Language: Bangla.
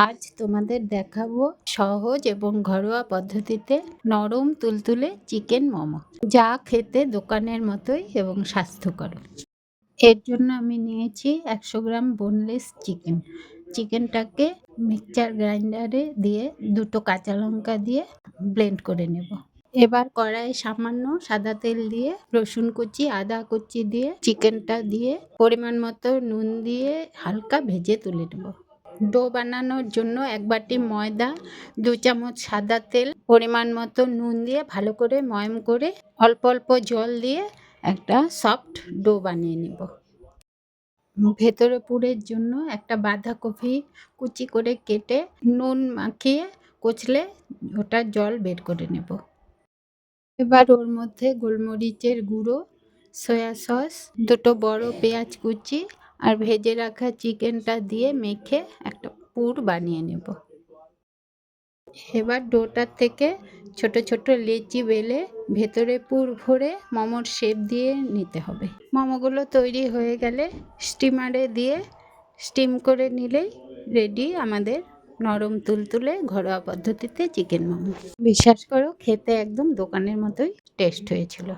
আজ তোমাদের দেখাবো সহজ এবং ঘরোয়া পদ্ধতিতে নরম তুলতুলে চিকেন মোমো, যা খেতে দোকানের মতোই এবং স্বাস্থ্যকর। এর জন্য আমি নিয়েছি 100 গ্রাম বোনলেস চিকেন। চিকেনটাকে মিক্সচার গ্রাইন্ডারে দিয়ে দুটো কাঁচা লঙ্কা দিয়ে ব্লেন্ড করে নেব। এবার কড়াইয়ে সামান্য সাদা তেল দিয়ে রসুন কুচি, আদা কুচি দিয়ে চিকেনটা দিয়ে পরিমাণ মতো নুন দিয়ে হালকা ভেজে তুলে নেব। ডো বানানোর জন্য 1 বাটি ময়দা, 2 চামচ সাদা তেল, পরিমাণ মতো নুন দিয়ে ভালো করে ময়ম করে অল্প অল্প জল দিয়ে একটা সফট ডো বানিয়ে নেব। ভেতরে পুরের জন্য একটা বাঁধাকপি কুচি করে কেটে নুন মাখিয়ে কচলে ওটার জল বের করে নেব। এবার ওর মধ্যে গোলমরিচের গুঁড়ো, সয়া সস, দুটো বড় পেঁয়াজ কুচি আর ভেজে রাখা চিকেনটা দিয়ে মেখে একটা পুর বানিয়ে নেব। এবার ডোটার থেকে ছোট ছোট লেচি বেলে ভেতরে পুর ভরে মোমোর শেপ দিয়ে নিতে হবে। মোমোগুলো তৈরি হয়ে গেলে স্টিমারে দিয়ে স্টিম করে নিলেই রেডি আমাদের নরম তুলতুলে ঘরোয়া পদ্ধতিতে চিকেন মোমো। বিশ্বাস করো, খেতে একদম দোকানের মতোই টেস্ট হয়েছিল।